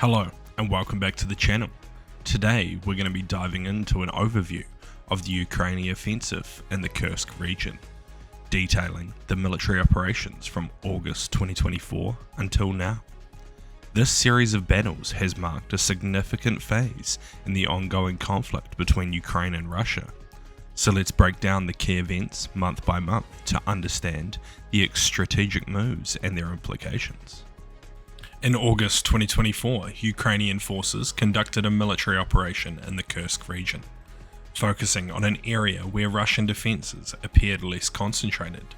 Hello and welcome back to the channel. Today we're going to be diving into an overview of the Ukrainian offensive in the Kursk region, detailing the military operations from August 2024 until now. This series of battles has marked a significant phase in the ongoing conflict between Ukraine and Russia. So let's break down the key events month by month to understand the strategic moves and their implications. In August 2024, Ukrainian forces conducted a military operation in the Kursk region, focusing on an area where Russian defences appeared less concentrated.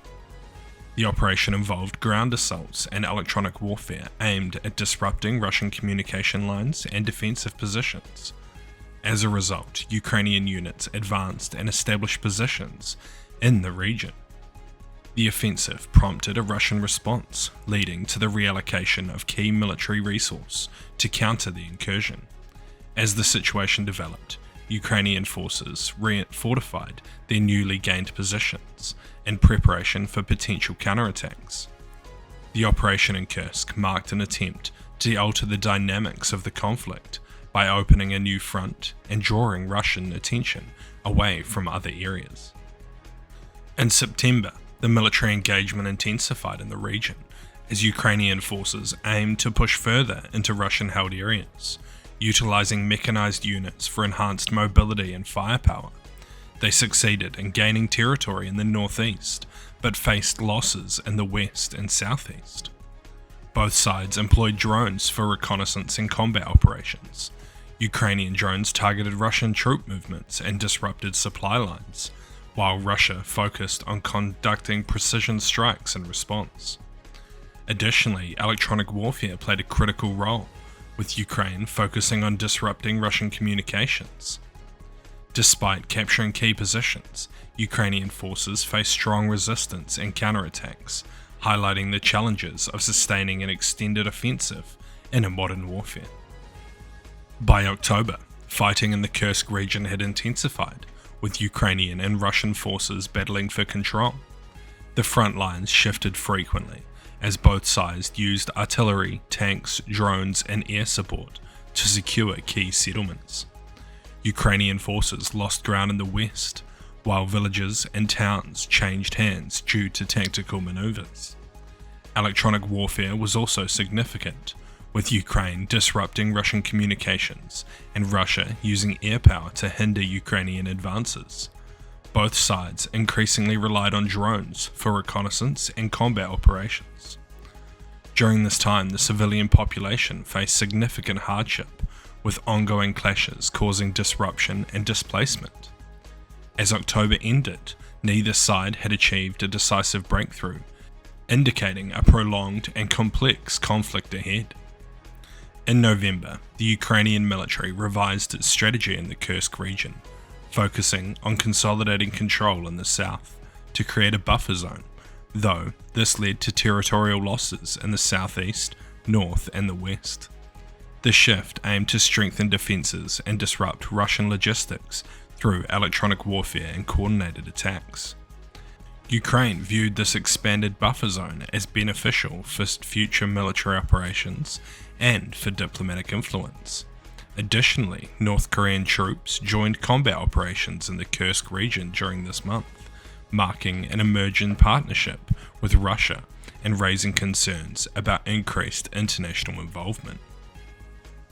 The operation involved ground assaults and electronic warfare aimed at disrupting Russian communication lines and defensive positions. As a result, Ukrainian units advanced and established positions in the region. The offensive prompted a Russian response, leading to the reallocation of key military resource to counter the incursion. As the situation developed, Ukrainian forces fortified their newly gained positions in preparation for potential counterattacks. The operation in Kursk marked an attempt to alter the dynamics of the conflict by opening a new front and drawing Russian attention away from other areas. In September, the military engagement intensified in the region as Ukrainian forces aimed to push further into Russian-held areas, utilizing mechanized units for enhanced mobility and firepower. They succeeded in gaining territory in the northeast, but faced losses in the west and southeast. Both sides employed drones for reconnaissance and combat operations. Ukrainian drones targeted Russian troop movements and disrupted supply lines, while Russia focused on conducting precision strikes in response. Additionally, electronic warfare played a critical role, with Ukraine focusing on disrupting Russian communications. Despite capturing key positions, Ukrainian forces faced strong resistance and counterattacks, highlighting the challenges of sustaining an extended offensive in a modern warfare. By October, fighting in the Kursk region had intensified, with Ukrainian and Russian forces battling for control. The front lines shifted frequently, as both sides used artillery, tanks, drones, and air support to secure key settlements. Ukrainian forces lost ground in the west, while villages and towns changed hands due to tactical maneuvers. Electronic warfare was also significant, with Ukraine disrupting Russian communications and Russia using air power to hinder Ukrainian advances. Both sides increasingly relied on drones for reconnaissance and combat operations. During this time, the civilian population faced significant hardship, with ongoing clashes causing disruption and displacement. As October ended, neither side had achieved a decisive breakthrough, indicating a prolonged and complex conflict ahead. In November, the Ukrainian military revised its strategy in the Kursk region, focusing on consolidating control in the south to create a buffer zone, though this led to territorial losses in the southeast, north, and the west. The shift aimed to strengthen defences and disrupt Russian logistics through electronic warfare and coordinated attacks. Ukraine viewed this expanded buffer zone as beneficial for future military operations and for diplomatic influence. Additionally, North Korean troops joined combat operations in the Kursk region during this month, marking an emerging partnership with Russia and raising concerns about increased international involvement.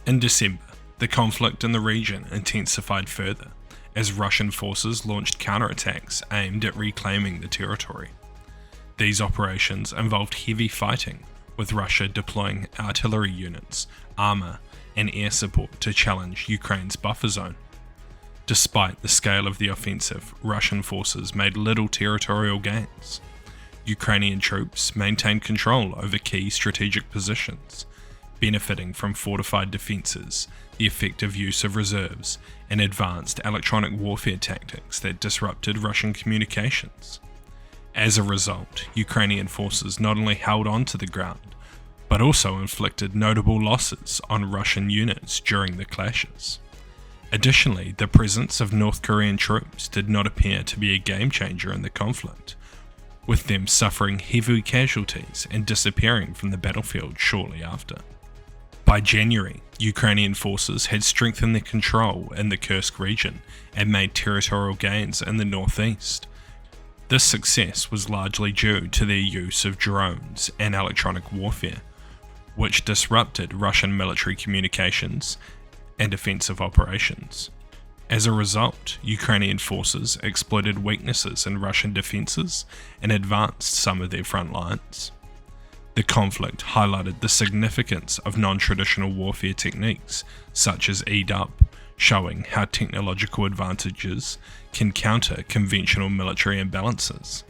In December, the conflict in the region intensified further, as Russian forces launched counterattacks aimed at reclaiming the territory. These operations involved heavy fighting, with Russia deploying artillery units, armour, and air support to challenge Ukraine's buffer zone. Despite the scale of the offensive, Russian forces made little territorial gains. Ukrainian troops maintained control over key strategic positions, benefiting from fortified defences, the effective use of reserves, and advanced electronic warfare tactics that disrupted Russian communications. As a result, Ukrainian forces not only held on to the ground, but also inflicted notable losses on Russian units during the clashes. Additionally, the presence of North Korean troops did not appear to be a game changer in the conflict, with them suffering heavy casualties and disappearing from the battlefield shortly after. By January, Ukrainian forces had strengthened their control in the Kursk region and made territorial gains in the northeast. This success was largely due to their use of drones and electronic warfare, which disrupted Russian military communications and offensive operations. As a result, Ukrainian forces exploited weaknesses in Russian defences and advanced some of their front lines. The conflict highlighted the significance of non-traditional warfare techniques such as EW, showing how technological advantages can counter conventional military imbalances.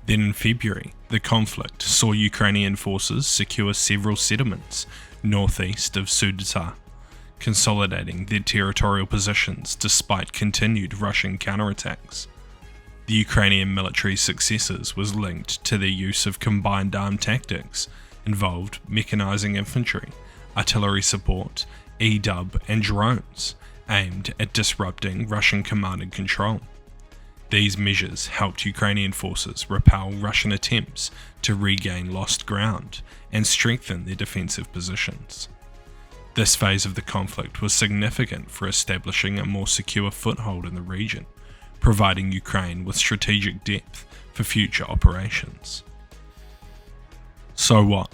Then in February, the conflict saw Ukrainian forces secure several settlements northeast of Sudeta, consolidating their territorial positions despite continued Russian counterattacks. The Ukrainian military's successes was linked to their use of combined arm tactics, involved mechanizing infantry, artillery support, EW and drones, aimed at disrupting Russian command and control. These measures helped Ukrainian forces repel Russian attempts to regain lost ground and strengthen their defensive positions. This phase of the conflict was significant for establishing a more secure foothold in the region, providing Ukraine with strategic depth for future operations. So what?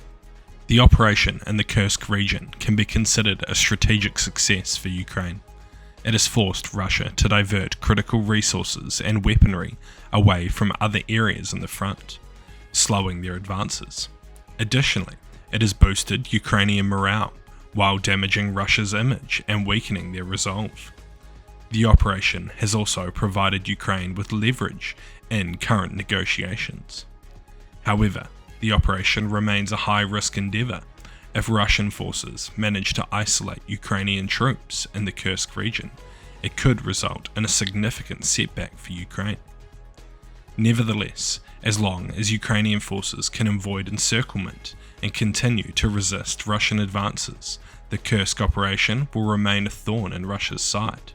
The operation in the Kursk region can be considered a strategic success for Ukraine. It has forced Russia to divert critical resources and weaponry away from other areas in the front, slowing their advances. Additionally, it has boosted Ukrainian morale while damaging Russia's image and weakening their resolve. The operation has also provided Ukraine with leverage in current negotiations. However, the operation remains a high-risk endeavour. If Russian forces manage to isolate Ukrainian troops in the Kursk region, it could result in a significant setback for Ukraine. Nevertheless, as long as Ukrainian forces can avoid encirclement and continue to resist Russian advances, the Kursk operation will remain a thorn in Russia's side.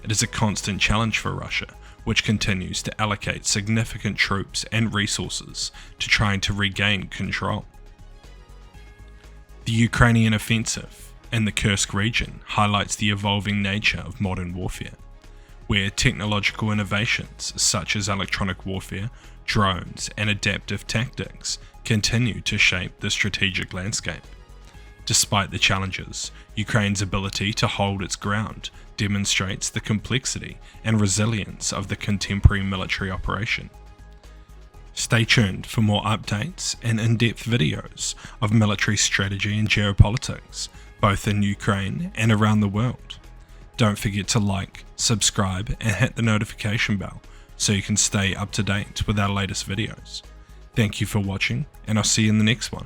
It is a constant challenge for Russia, which continues to allocate significant troops and resources to trying to regain control. The Ukrainian offensive in the Kursk region highlights the evolving nature of modern warfare, where technological innovations such as electronic warfare, drones, and adaptive tactics continue to shape the strategic landscape. Despite the challenges, Ukraine's ability to hold its ground demonstrates the complexity and resilience of the contemporary military operation. Stay tuned for more updates and in-depth videos of military strategy and geopolitics, both in Ukraine and around the world. Don't forget to like, subscribe, and hit the notification bell so you can stay up to date with our latest videos. Thank you for watching, and I'll see you in the next one.